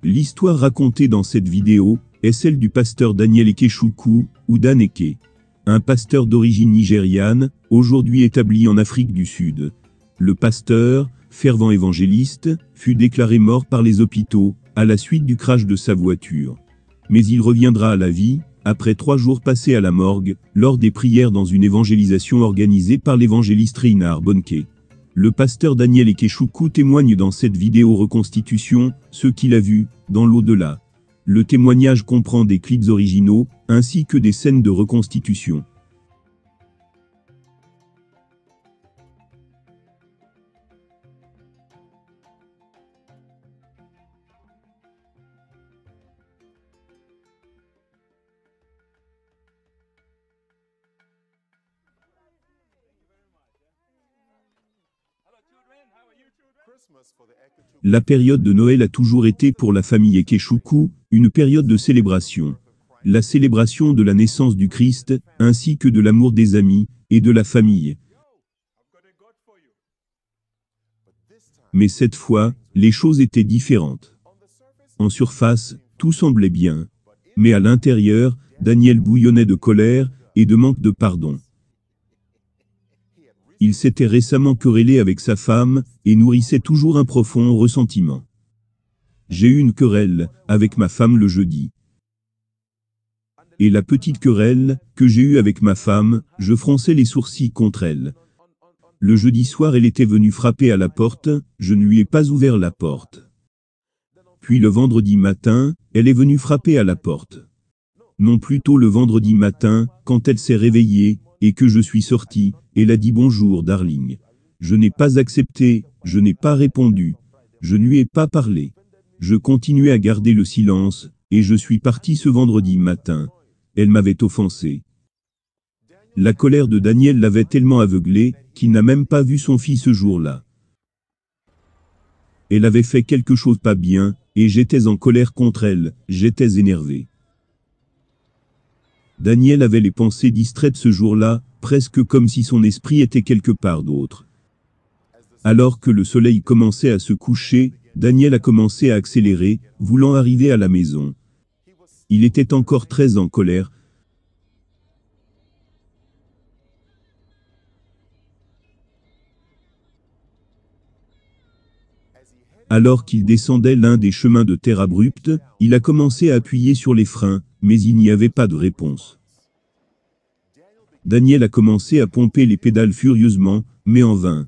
L'histoire racontée dans cette vidéo est celle du pasteur Daniel Ekechukwu, ou Dan Eke. Un pasteur d'origine nigériane, aujourd'hui établi en Afrique du Sud. Le pasteur, fervent évangéliste, fut déclaré mort par les hôpitaux, à la suite du crash de sa voiture. Mais il reviendra à la vie, après 3 jours passés à la morgue, lors des prières dans une évangélisation organisée par l'évangéliste Reinhard Bonnke. Le pasteur Daniel Ekechukwu témoigne dans cette vidéo reconstitution, ce qu'il a vu, dans l'au-delà. Le témoignage comprend des clips originaux, ainsi que des scènes de reconstitution. La période de Noël a toujours été pour la famille Ekechukwu une période de célébration. La célébration de la naissance du Christ, ainsi que de l'amour des amis et de la famille. Mais cette fois, les choses étaient différentes. En surface, tout semblait bien. Mais à l'intérieur, Daniel bouillonnait de colère et de manque de pardon. Il s'était récemment querellé avec sa femme et nourrissait toujours un profond ressentiment. J'ai eu une querelle avec ma femme le jeudi. Et la petite querelle que j'ai eue avec ma femme, je fronçais les sourcils contre elle. Le jeudi soir, elle était venue frapper à la porte, je ne lui ai pas ouvert la porte. Puis le vendredi matin, elle est venue frapper à la porte. Non, plutôt le vendredi matin, quand elle s'est réveillée et que je suis sorti, elle a dit bonjour darling. Je n'ai pas accepté, je n'ai pas répondu. Je ne lui ai pas parlé. Je continuais à garder le silence, et je suis parti ce vendredi matin. Elle m'avait offensé. La colère de Daniel l'avait tellement aveuglé, qu'il n'a même pas vu son fils ce jour-là. Elle avait fait quelque chose pas bien, et j'étais en colère contre elle, j'étais énervé. Daniel avait les pensées distraites ce jour-là, presque comme si son esprit était quelque part d'autre. Alors que le soleil commençait à se coucher, Daniel a commencé à accélérer, voulant arriver à la maison. Il était encore très en colère. Alors qu'il descendait l'un des chemins de terre abrupte, il a commencé à appuyer sur les freins, mais il n'y avait pas de réponse. Daniel a commencé à pomper les pédales furieusement, mais en vain.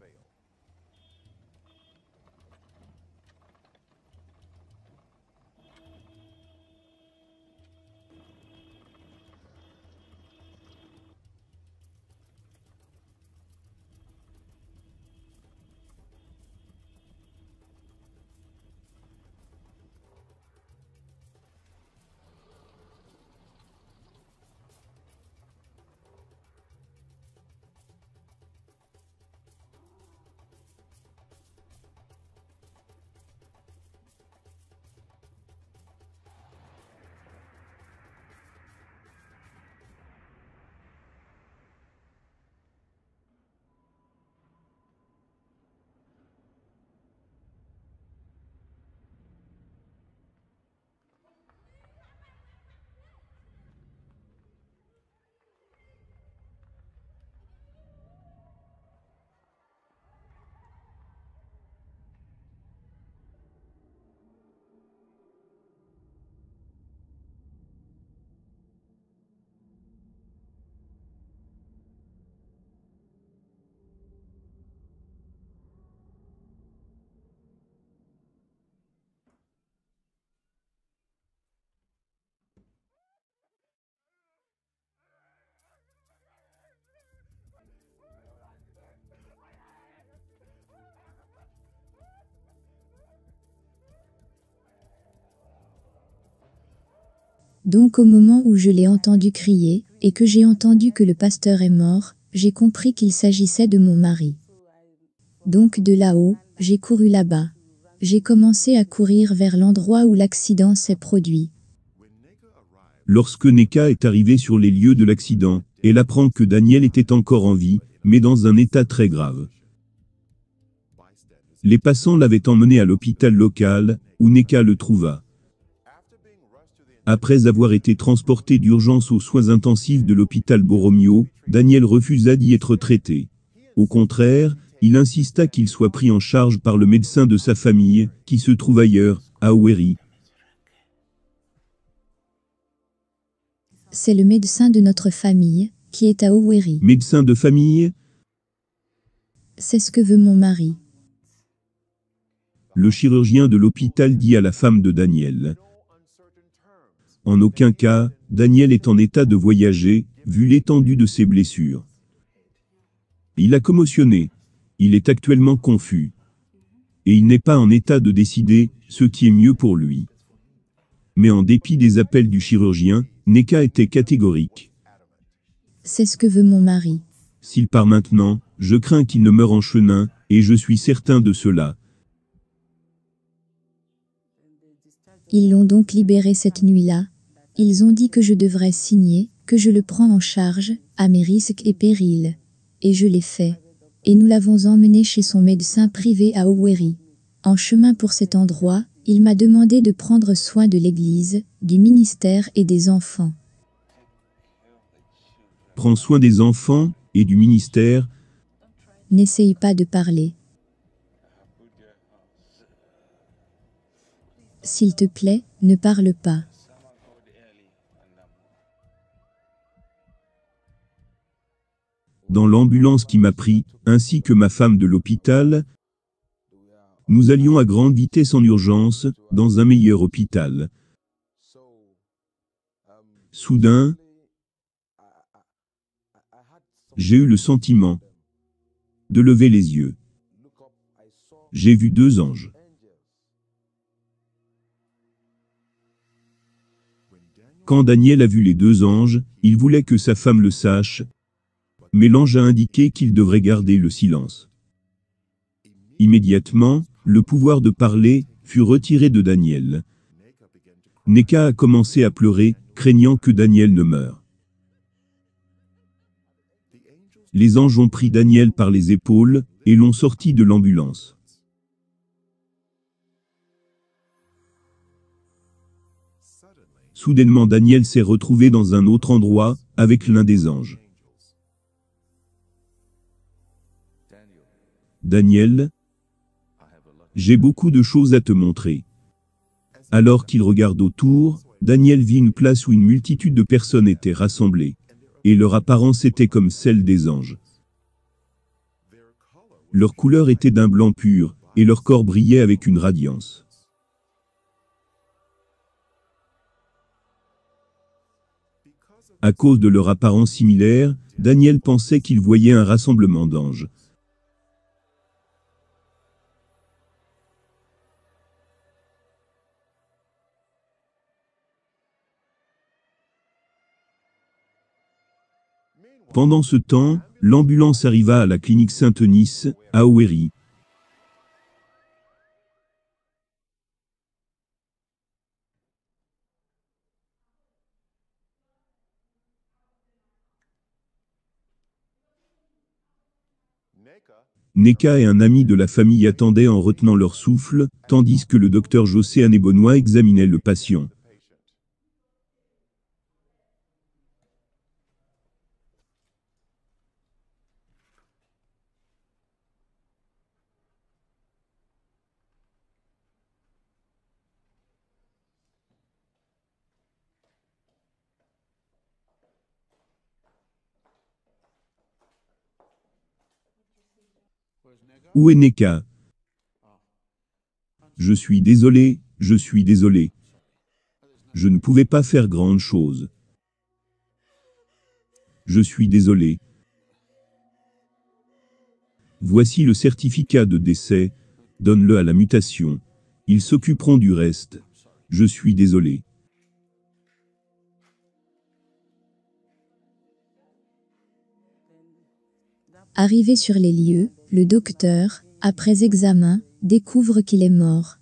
Donc au moment où je l'ai entendu crier, et que j'ai entendu que le pasteur est mort, j'ai compris qu'il s'agissait de mon mari. Donc de là-haut, j'ai couru là-bas. J'ai commencé à courir vers l'endroit où l'accident s'est produit. Lorsque Neka est arrivée sur les lieux de l'accident, elle apprend que Daniel était encore en vie, mais dans un état très grave. Les passants l'avaient emmené à l'hôpital local, où Neka le trouva. Après avoir été transporté d'urgence aux soins intensifs de l'hôpital Borromeo, Daniel refusa d'y être traité. Au contraire, il insista qu'il soit pris en charge par le médecin de sa famille, qui se trouve ailleurs, à Owerri. C'est le médecin de notre famille, qui est à Owerri. Médecin de famille? C'est ce que veut mon mari. Le chirurgien de l'hôpital dit à la femme de Daniel. En aucun cas, Daniel est en état de voyager, vu l'étendue de ses blessures. Il a commotionné. Il est actuellement confus. Et il n'est pas en état de décider ce qui est mieux pour lui. Mais en dépit des appels du chirurgien, Neka était catégorique. C'est ce que veut mon mari. S'il part maintenant, je crains qu'il ne meure en chemin, et je suis certain de cela. Ils l'ont donc libéré cette nuit-là. Ils ont dit que je devrais signer, que je le prends en charge, à mes risques et périls. Et je l'ai fait. Et nous l'avons emmené chez son médecin privé à Owerri. En chemin pour cet endroit, il m'a demandé de prendre soin de l'église, du ministère et des enfants. Prends soin des enfants, et du ministère. N'essaye pas de parler. S'il te plaît, ne parle pas. Dans l'ambulance qui m'a pris, ainsi que ma femme de l'hôpital, nous allions à grande vitesse en urgence, dans un meilleur hôpital. Soudain, j'ai eu le sentiment de lever les yeux. J'ai vu 2 anges. Quand Daniel a vu les 2 anges, il voulait que sa femme le sache, mais l'ange a indiqué qu'il devrait garder le silence. Immédiatement, le pouvoir de parler fut retiré de Daniel. Neka a commencé à pleurer, craignant que Daniel ne meure. Les anges ont pris Daniel par les épaules et l'ont sorti de l'ambulance. Soudainement Daniel s'est retrouvé dans un autre endroit, avec l'un des anges. Daniel, j'ai beaucoup de choses à te montrer. Alors qu'il regarde autour, Daniel vit une place où une multitude de personnes étaient rassemblées, et leur apparence était comme celle des anges. Leur couleur était d'un blanc pur, et leur corps brillait avec une radiance. À cause de leur apparence similaire, Daniel pensait qu'il voyait un rassemblement d'anges. Pendant ce temps, l'ambulance arriva à la clinique Saint-Eunice, à Owerri. Neka et un ami de la famille attendaient en retenant leur souffle, tandis que le docteur José Anebonois examinait le patient. Où est Neka? Je suis désolé, je suis désolé. Je ne pouvais pas faire grande chose. Je suis désolé. Voici le certificat de décès, donne-le à la mutation. Ils s'occuperont du reste. Je suis désolé. Arrivé sur les lieux, le docteur, après examen, découvre qu'il est mort.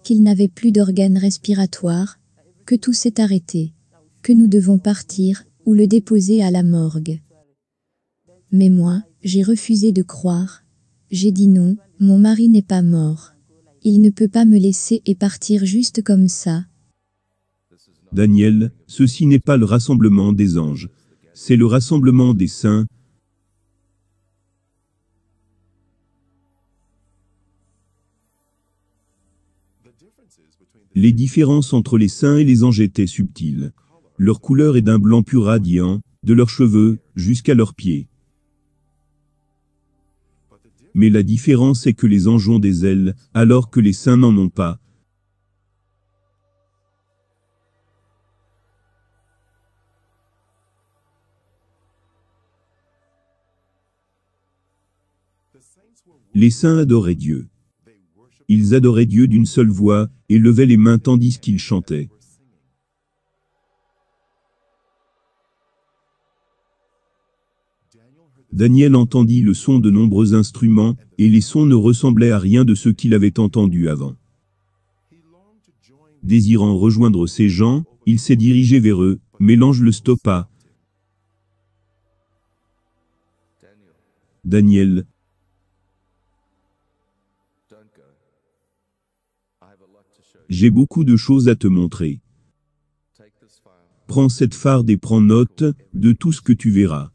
Qu'il n'avait plus d'organes respiratoires, que tout s'est arrêté, que nous devons partir, ou le déposer à la morgue. Mais moi, j'ai refusé de croire. J'ai dit non, mon mari n'est pas mort. Il ne peut pas me laisser et partir juste comme ça. Daniel, ceci n'est pas le rassemblement des anges. C'est le rassemblement des saints. Les différences entre les saints et les anges étaient subtiles. Leur couleur est d'un blanc pur radiant, de leurs cheveux jusqu'à leurs pieds. Mais la différence est que les anges ont des ailes, alors que les saints n'en ont pas. Les saints adoraient Dieu. Ils adoraient Dieu d'une seule voix, et levaient les mains tandis qu'ils chantaient. Daniel entendit le son de nombreux instruments, et les sons ne ressemblaient à rien de ce qu'il avait entendu avant. Désirant rejoindre ces gens, il s'est dirigé vers eux, mais l'ange le stoppa. Daniel, j'ai beaucoup de choses à te montrer. Prends cette farde et prends note de tout ce que tu verras.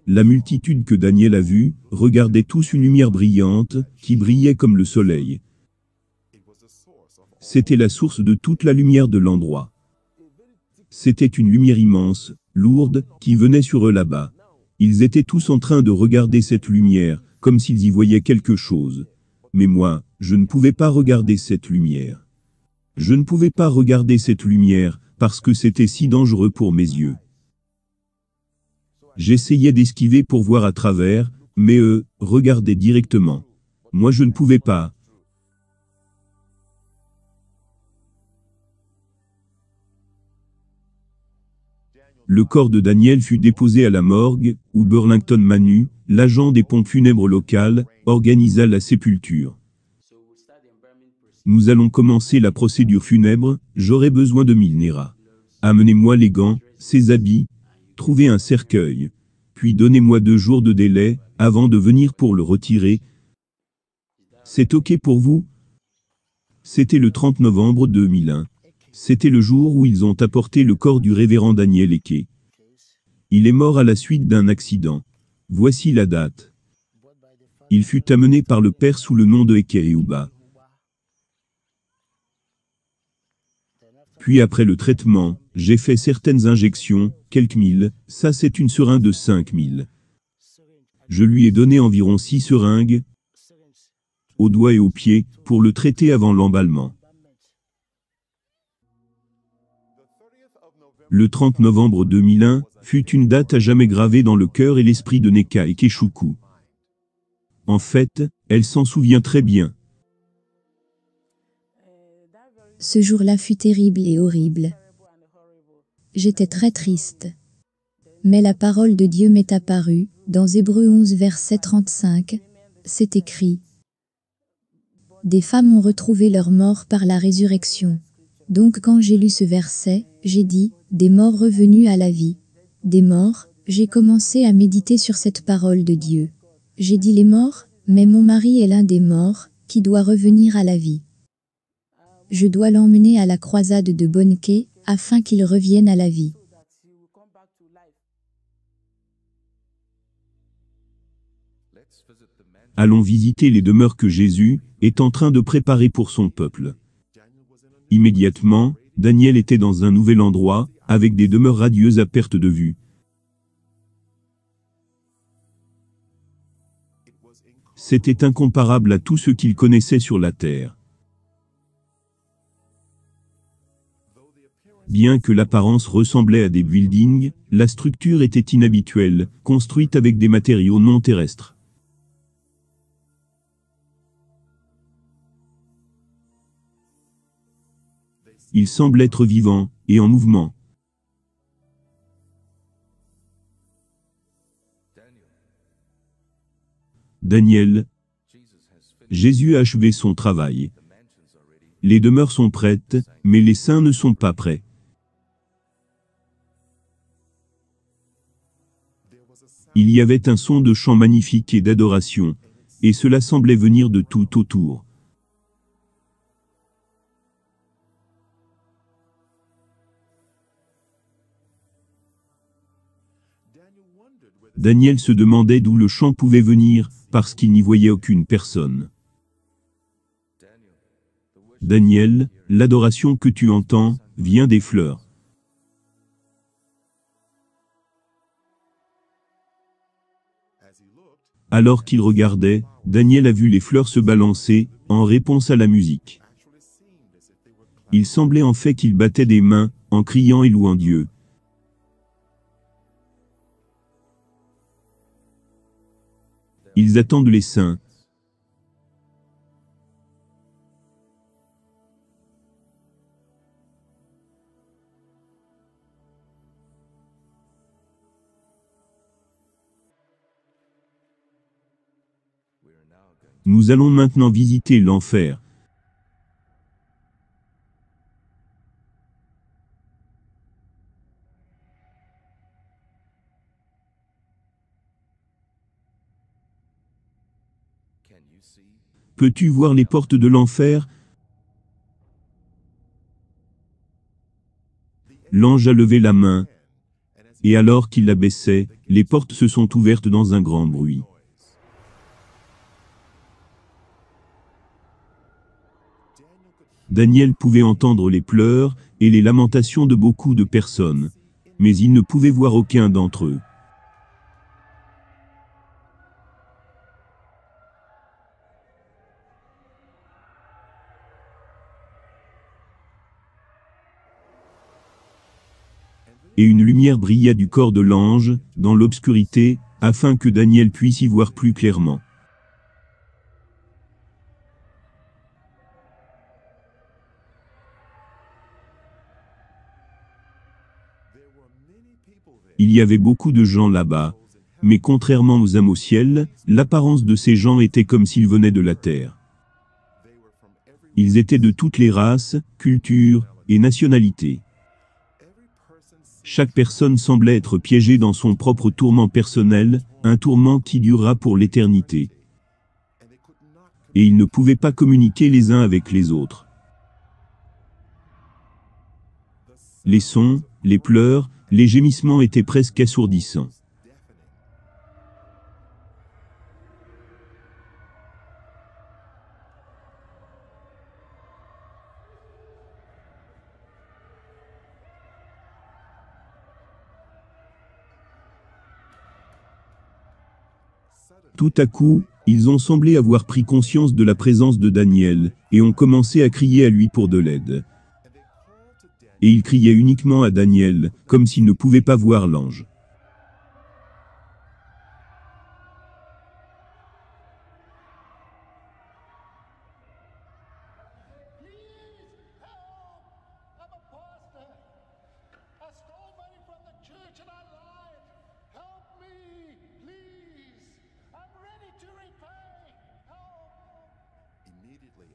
La multitude que Daniel a vue regardait tous une lumière brillante, qui brillait comme le soleil. C'était la source de toute la lumière de l'endroit. C'était une lumière immense, lourde, qui venait sur eux là-bas. Ils étaient tous en train de regarder cette lumière, comme s'ils y voyaient quelque chose. Mais moi, je ne pouvais pas regarder cette lumière. Je ne pouvais pas regarder cette lumière, parce que c'était si dangereux pour mes yeux. J'essayais d'esquiver pour voir à travers, mais eux regardaient directement. Moi je ne pouvais pas. Le corps de Daniel fut déposé à la morgue, où Burlington Manu, l'agent des pompes funèbres locales, organisa la sépulture. Nous allons commencer la procédure funèbre, j'aurai besoin de 1000 néras. Amenez-moi les gants, ces habits, trouvez un cercueil, puis donnez-moi 2 jours de délai, avant de venir pour le retirer. C'est ok pour vous? C'était le 30 novembre 2001. C'était le jour où ils ont apporté le corps du révérend Daniel Eke. Il est mort à la suite d'un accident. Voici la date. Il fut amené par le père sous le nom de Eke Euba. Puis après le traitement, j'ai fait certaines injections, quelques mille, ça c'est une seringue de 5000. Je lui ai donné environ 6 seringues, aux doigts et aux pieds, pour le traiter avant l'emballement. Le 30 novembre 2001 fut une date à jamais gravée dans le cœur et l'esprit de Neka Ekechukwu. En fait, elle s'en souvient très bien. Ce jour-là fut terrible et horrible. J'étais très triste. Mais la parole de Dieu m'est apparue, dans Hébreux 11 verset 35, c'est écrit. Des femmes ont retrouvé leur mort par la résurrection. Donc quand j'ai lu ce verset, j'ai dit, des morts revenus à la vie. Des morts, j'ai commencé à méditer sur cette parole de Dieu. J'ai dit les morts, mais mon mari est l'un des morts, qui doit revenir à la vie. Je dois l'emmener à la croisade de Bonnke, afin qu'il revienne à la vie. Allons visiter les demeures que Jésus est en train de préparer pour son peuple. Immédiatement, Daniel était dans un nouvel endroit, avec des demeures radieuses à perte de vue. C'était incomparable à tout ce qu'il connaissait sur la terre. Bien que l'apparence ressemblait à des buildings, la structure était inhabituelle, construite avec des matériaux non terrestres. Il semble être vivant et en mouvement. Daniel, Jésus a achevé son travail. Les demeures sont prêtes, mais les saints ne sont pas prêts. Il y avait un son de chant magnifique et d'adoration, et cela semblait venir de tout autour. Daniel se demandait d'où le chant pouvait venir, parce qu'il n'y voyait aucune personne. Daniel, l'adoration que tu entends, vient des fleurs. Alors qu'il regardait, Daniel a vu les fleurs se balancer, en réponse à la musique. Il semblait en fait qu'ils battaient des mains, en criant et louant Dieu. Ils attendent les saints. Nous allons maintenant visiter l'enfer. Peux-tu voir les portes de l'enfer? L'ange a levé la main, et alors qu'il la baissait, les portes se sont ouvertes dans un grand bruit. Daniel pouvait entendre les pleurs et les lamentations de beaucoup de personnes, mais il ne pouvait voir aucun d'entre eux. Et une lumière brilla du corps de l'ange, dans l'obscurité, afin que Daniel puisse y voir plus clairement. Il y avait beaucoup de gens là-bas, mais contrairement aux âmes au ciel, l'apparence de ces gens était comme s'ils venaient de la terre. Ils étaient de toutes les races, cultures et nationalités. Chaque personne semblait être piégée dans son propre tourment personnel, un tourment qui durera pour l'éternité. Et ils ne pouvaient pas communiquer les uns avec les autres. Les sons, les pleurs, les gémissements étaient presque assourdissants. Tout à coup, ils ont semblé avoir pris conscience de la présence de Daniel, et ont commencé à crier à lui pour de l'aide. Et ils criaient uniquement à Daniel, comme s'ils ne pouvaient pas voir l'ange.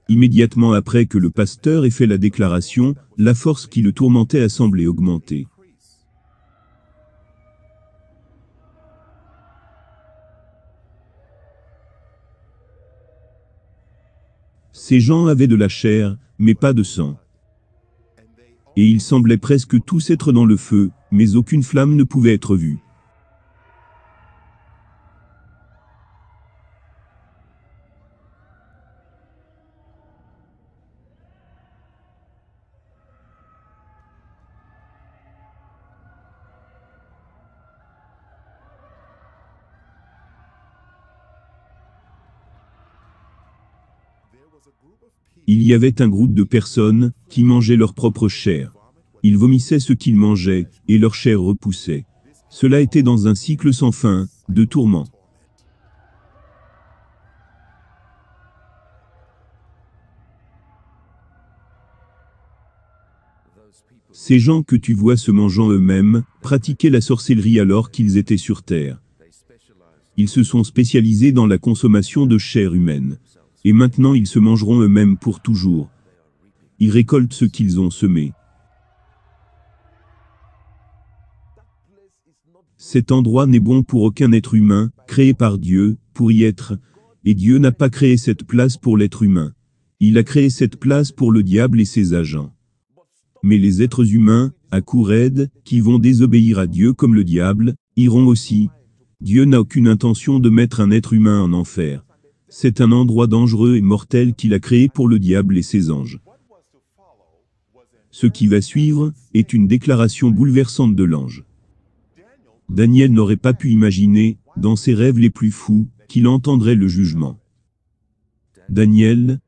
Immédiatement après que le pasteur ait fait la déclaration, la force qui le tourmentait a semblé augmenter. Ces gens avaient de la chair, mais pas de sang. Et ils semblaient presque tous être dans le feu, mais aucune flamme ne pouvait être vue. Il y avait un groupe de personnes qui mangeaient leur propre chair. Ils vomissaient ce qu'ils mangeaient, et leur chair repoussait. Cela était dans un cycle sans fin, de tourments. Ces gens que tu vois se mangeant eux-mêmes, pratiquaient la sorcellerie alors qu'ils étaient sur terre. Ils se sont spécialisés dans la consommation de chair humaine. Et maintenant ils se mangeront eux-mêmes pour toujours. Ils récoltent ce qu'ils ont semé. Cet endroit n'est bon pour aucun être humain, créé par Dieu, pour y être, et Dieu n'a pas créé cette place pour l'être humain. Il a créé cette place pour le diable et ses agents. Mais les êtres humains, à coups raides, qui vont désobéir à Dieu comme le diable, iront aussi. Dieu n'a aucune intention de mettre un être humain en enfer. C'est un endroit dangereux et mortel qu'il a créé pour le diable et ses anges. Ce qui va suivre est une déclaration bouleversante de l'ange. Daniel n'aurait pas pu imaginer, dans ses rêves les plus fous, qu'il entendrait le jugement. Daniel,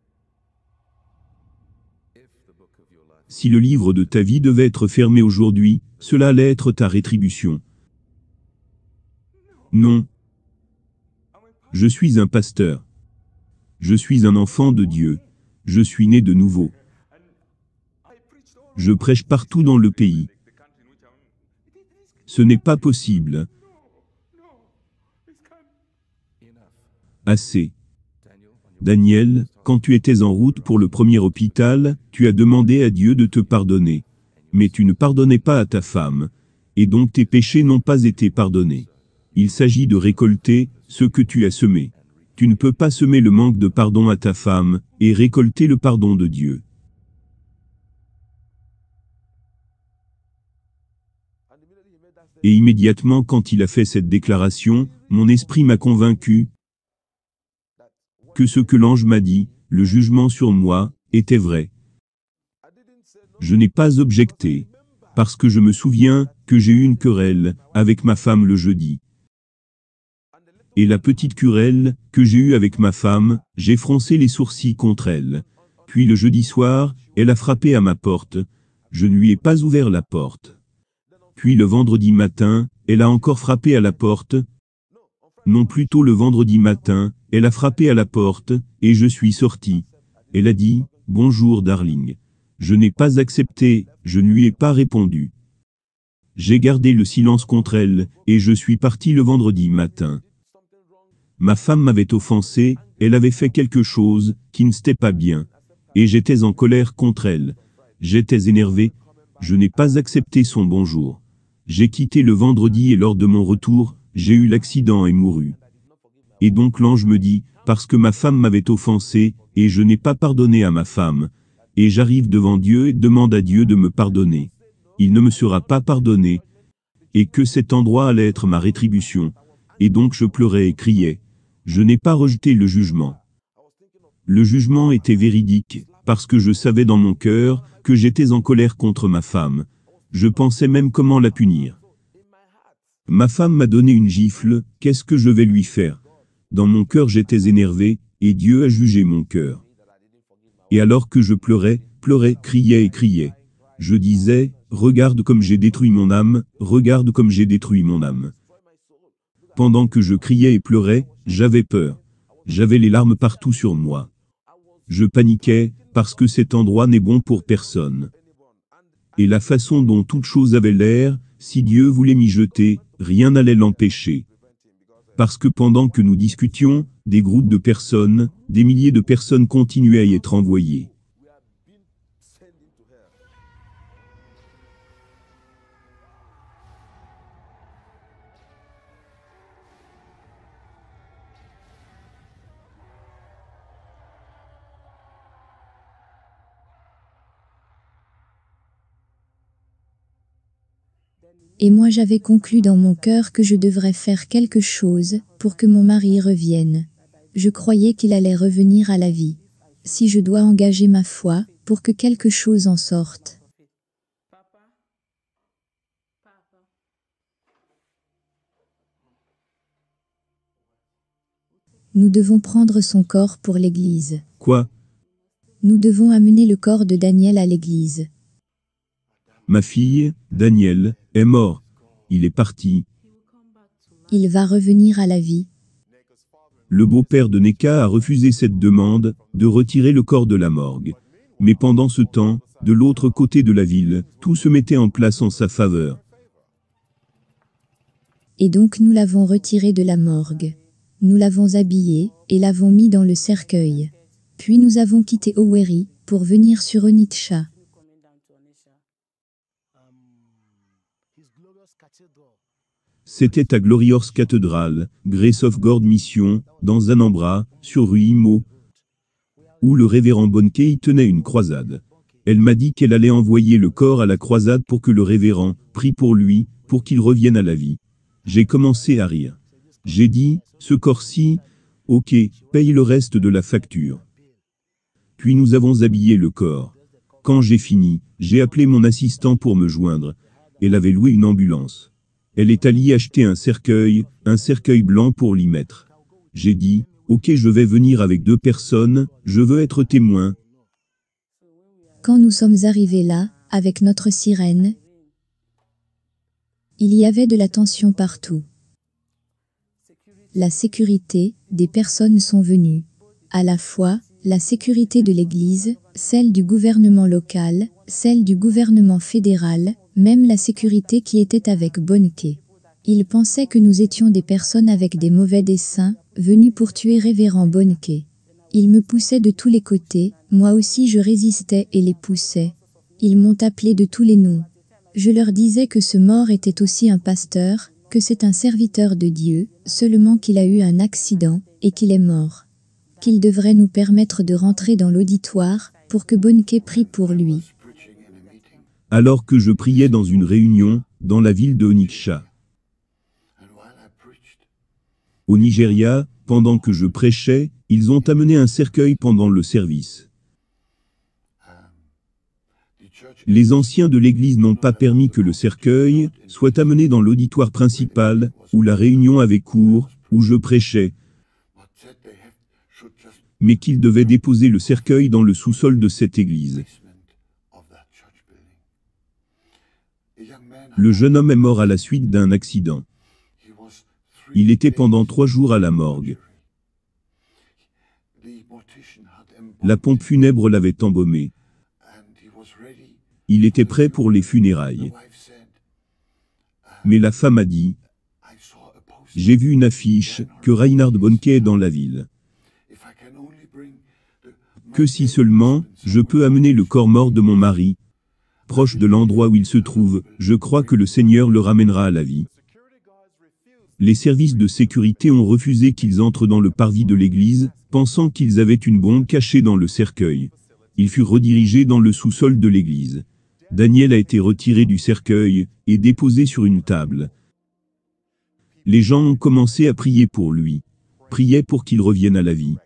si le livre de ta vie devait être fermé aujourd'hui, cela allait être ta rétribution. Non. Je suis un pasteur. Je suis un enfant de Dieu. Je suis né de nouveau. Je prêche partout dans le pays. Ce n'est pas possible. Assez. Daniel, quand tu étais en route pour le premier hôpital, tu as demandé à Dieu de te pardonner. Mais tu ne pardonnais pas à ta femme, et donc tes péchés n'ont pas été pardonnés. Il s'agit de récolter ce que tu as semé. Tu ne peux pas semer le manque de pardon à ta femme, et récolter le pardon de Dieu. Et immédiatement quand il a fait cette déclaration, mon esprit m'a convaincu que ce que l'ange m'a dit, le jugement sur moi, était vrai. Je n'ai pas objecté, parce que je me souviens que j'ai eu une querelle avec ma femme le jeudi. Et la petite querelle que j'ai eue avec ma femme, j'ai froncé les sourcils contre elle. Puis le jeudi soir, elle a frappé à ma porte. Je ne lui ai pas ouvert la porte. Puis le vendredi matin, elle a encore frappé à la porte. Non, plutôt le vendredi matin, elle a frappé à la porte, et je suis sorti. Elle a dit, « Bonjour darling ». Je n'ai pas accepté, je ne lui ai pas répondu. J'ai gardé le silence contre elle, et je suis parti le vendredi matin. Ma femme m'avait offensé, elle avait fait quelque chose qui ne s'était pas bien. Et j'étais en colère contre elle. J'étais énervé, je n'ai pas accepté son bonjour. J'ai quitté le vendredi et lors de mon retour, j'ai eu l'accident et mouru. Et donc l'ange me dit, parce que ma femme m'avait offensé, et je n'ai pas pardonné à ma femme, et j'arrive devant Dieu et demande à Dieu de me pardonner. Il ne me sera pas pardonné, et que cet endroit allait être ma rétribution. Et donc je pleurais et criais. Je n'ai pas rejeté le jugement. Le jugement était véridique, parce que je savais dans mon cœur que j'étais en colère contre ma femme. Je pensais même comment la punir. Ma femme m'a donné une gifle, qu'est-ce que je vais lui faire? Dans mon cœur j'étais énervé, et Dieu a jugé mon cœur. Et alors que je pleurais, criais et criais. Je disais, regarde comme j'ai détruit mon âme, regarde comme j'ai détruit mon âme. Pendant que je criais et pleurais, j'avais peur. J'avais les larmes partout sur moi. Je paniquais, parce que cet endroit n'est bon pour personne. Et la façon dont toute chose avait l'air, si Dieu voulait m'y jeter, rien n'allait l'empêcher. Parce que pendant que nous discutions, des groupes de personnes, des milliers de personnes continuaient à y être envoyées. Et moi j'avais conclu dans mon cœur que je devrais faire quelque chose pour que mon mari revienne. Je croyais qu'il allait revenir à la vie. Si je dois engager ma foi pour que quelque chose en sorte. Nous devons prendre son corps pour l'église. Quoi? Nous devons amener le corps de Daniel à l'église. Ma fille, Daniel, est mort. Il est parti. Il va revenir à la vie. Le beau-père de Neka a refusé cette demande, de retirer le corps de la morgue. Mais pendant ce temps, de l'autre côté de la ville, tout se mettait en place en sa faveur. Et donc nous l'avons retiré de la morgue. Nous l'avons habillé, et l'avons mis dans le cercueil. Puis nous avons quitté Owerri, pour venir sur Onitsha. C'était à Glorious Cathedral, Grace of God Mission, dans Anambra, sur rue Imo, où le révérend Bonnke y tenait une croisade. Elle m'a dit qu'elle allait envoyer le corps à la croisade pour que le révérend prie pour lui, pour qu'il revienne à la vie. J'ai commencé à rire. J'ai dit, ce corps-ci, ok, paye le reste de la facture. Puis nous avons habillé le corps. Quand j'ai fini, j'ai appelé mon assistant pour me joindre. Elle avait loué une ambulance. Elle est allée acheter un cercueil blanc pour l'y mettre. J'ai dit, ok, je vais venir avec 2 personnes, je veux être témoin. Quand nous sommes arrivés là, avec notre sirène, il y avait de la tension partout. La sécurité, des personnes sont venues. À la fois, la sécurité de l'Église, celle du gouvernement local, celle du gouvernement fédéral, même la sécurité qui était avec Bonnke. Ils pensaient que nous étions des personnes avec des mauvais desseins, venus pour tuer révérend Bonnke. Ils me poussaient de tous les côtés, moi aussi je résistais et les poussais. Ils m'ont appelé de tous les noms. Je leur disais que ce mort était aussi un pasteur, que c'est un serviteur de Dieu, seulement qu'il a eu un accident, et qu'il est mort. Qu'il devrait nous permettre de rentrer dans l'auditoire, pour que Bonnke prie pour lui. Alors que je priais dans une réunion, dans la ville de Onitsha. Au Nigeria, pendant que je prêchais, ils ont amené un cercueil pendant le service. Les anciens de l'église n'ont pas permis que le cercueil soit amené dans l'auditoire principal, où la réunion avait cours, où je prêchais, mais qu'ils devaient déposer le cercueil dans le sous-sol de cette église. Le jeune homme est mort à la suite d'un accident. Il était pendant 3 jours à la morgue. La pompe funèbre l'avait embaumé. Il était prêt pour les funérailles. Mais la femme a dit, « J'ai vu une affiche, que Reinhard Bonnke est dans la ville. Que si seulement, je peux amener le corps mort de mon mari, proche de l'endroit où il se trouve, je crois que le Seigneur le ramènera à la vie. » Les services de sécurité ont refusé qu'ils entrent dans le parvis de l'église, pensant qu'ils avaient une bombe cachée dans le cercueil. Ils furent redirigés dans le sous-sol de l'église. Daniel a été retiré du cercueil et déposé sur une table. Les gens ont commencé à prier pour lui. Priaient pour qu'il revienne à la vie.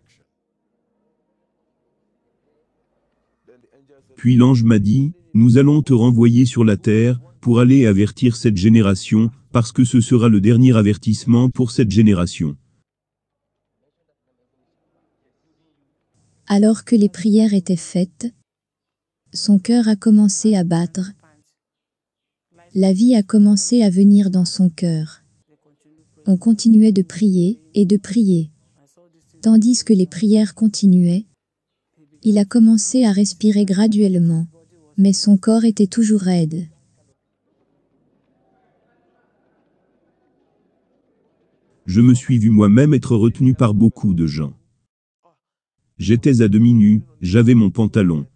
Puis l'ange m'a dit, « Nous allons te renvoyer sur la terre, pour aller avertir cette génération, parce que ce sera le dernier avertissement pour cette génération. » Alors que les prières étaient faites, son cœur a commencé à battre. La vie a commencé à venir dans son cœur. On continuait de prier, et de prier. Tandis que les prières continuaient, il a commencé à respirer graduellement, mais son corps était toujours raide. Je me suis vu moi-même être retenu par beaucoup de gens. J'étais à demi nu, j'avais mon pantalon.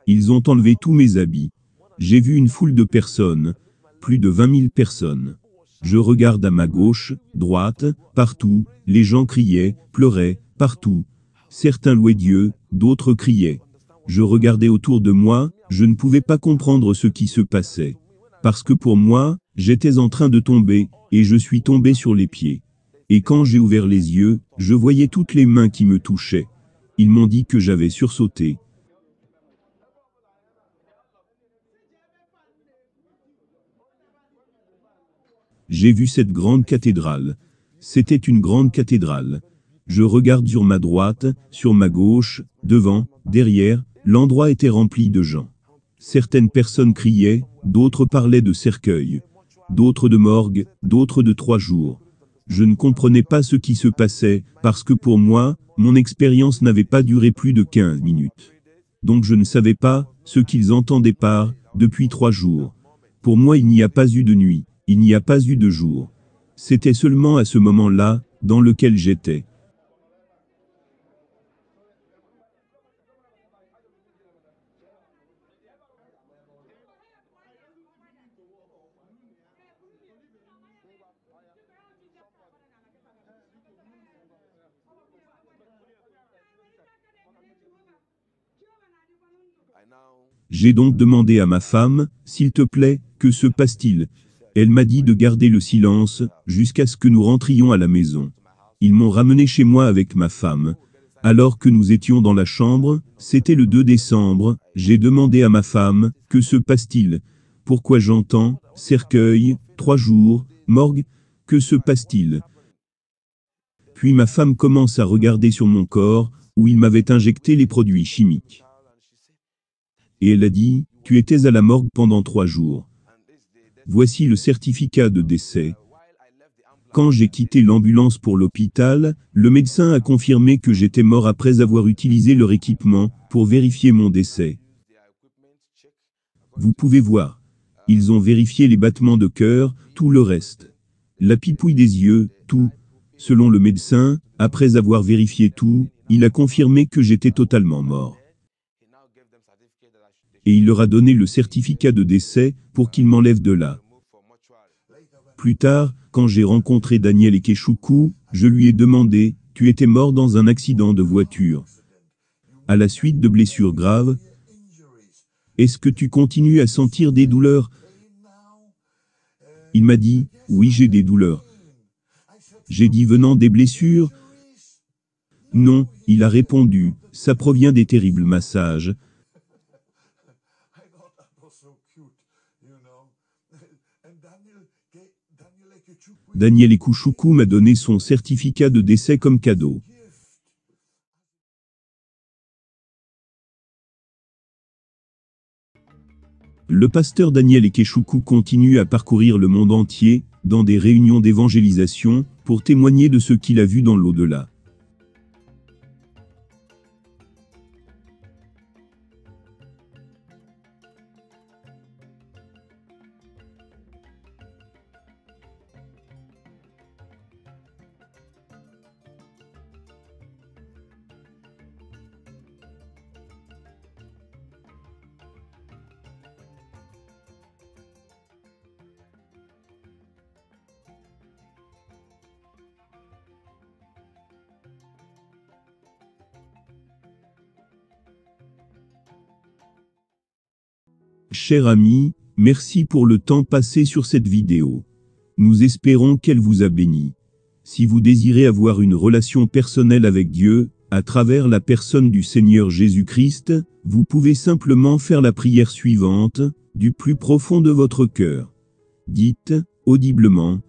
Ils ont enlevé tous mes habits. J'ai vu une foule de personnes, plus de 20 000 personnes. Je regarde à ma gauche, droite, partout, les gens criaient, pleuraient, partout. Certains louaient Dieu, d'autres criaient. Je regardais autour de moi, je ne pouvais pas comprendre ce qui se passait. Parce que pour moi, j'étais en train de tomber, et je suis tombé sur les pieds. Et quand j'ai ouvert les yeux, je voyais toutes les mains qui me touchaient. Ils m'ont dit que j'avais sursauté. J'ai vu cette grande cathédrale. C'était une grande cathédrale. Je regarde sur ma droite, sur ma gauche, devant, derrière, l'endroit était rempli de gens. Certaines personnes criaient, d'autres parlaient de cercueils, d'autres de morgue, d'autres de 3 jours. Je ne comprenais pas ce qui se passait, parce que pour moi, mon expérience n'avait pas duré plus de 15 minutes. Donc je ne savais pas, ce qu'ils entendaient par, depuis 3 jours. Pour moi il n'y a pas eu de nuit, il n'y a pas eu de jour. C'était seulement à ce moment-là, dans lequel j'étais. J'ai donc demandé à ma femme, « S'il te plaît, que se passe-t-il » Elle m'a dit de garder le silence, jusqu'à ce que nous rentrions à la maison. Ils m'ont ramené chez moi avec ma femme. Alors que nous étions dans la chambre, c'était le 2 décembre, j'ai demandé à ma femme, que se passe-t-il? Pourquoi j'entends, cercueil, 3 jours, morgue, que se passe-t-il? Puis ma femme commence à regarder sur mon corps, où il m'avait injecté les produits chimiques. Et elle a dit, tu étais à la morgue pendant 3 jours. Voici le certificat de décès. Quand j'ai quitté l'ambulance pour l'hôpital, le médecin a confirmé que j'étais mort après avoir utilisé leur équipement pour vérifier mon décès. Vous pouvez voir. Ils ont vérifié les battements de cœur, tout le reste. La pipouille des yeux, tout. Selon le médecin, après avoir vérifié tout, il a confirmé que j'étais totalement mort. Et il leur a donné le certificat de décès pour qu'ils m'enlèvent de là. Plus tard, quand j'ai rencontré Daniel Ekeshuku, je lui ai demandé, tu étais mort dans un accident de voiture. À la suite de blessures graves, est-ce que tu continues à sentir des douleurs? Il m'a dit, oui, j'ai des douleurs. J'ai dit venant des blessures? Non, il a répondu, ça provient des terribles massages. Daniel Ekeshuku m'a donné son certificat de décès comme cadeau. Le pasteur Daniel Ekeshuku continue à parcourir le monde entier, dans des réunions d'évangélisation, pour témoigner de ce qu'il a vu dans l'au-delà. Chers amis, merci pour le temps passé sur cette vidéo. Nous espérons qu'elle vous a béni. Si vous désirez avoir une relation personnelle avec Dieu, à travers la personne du Seigneur Jésus-Christ, vous pouvez simplement faire la prière suivante, du plus profond de votre cœur. Dites, audiblement,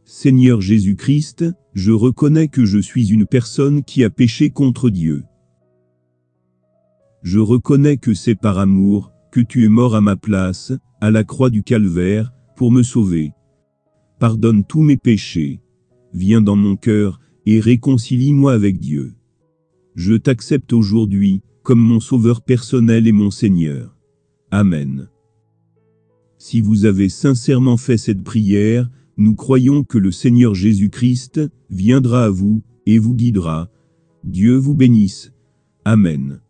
Seigneur Jésus-Christ, je reconnais que je suis une personne qui a péché contre Dieu. Je reconnais que c'est par amour, que tu es mort à ma place, à la croix du calvaire, pour me sauver. Pardonne tous mes péchés. Viens dans mon cœur, et réconcilie-moi avec Dieu. Je t'accepte aujourd'hui, comme mon sauveur personnel et mon Seigneur. Amen. Si vous avez sincèrement fait cette prière, nous croyons que le Seigneur Jésus-Christ viendra à vous, et vous guidera. Dieu vous bénisse. Amen.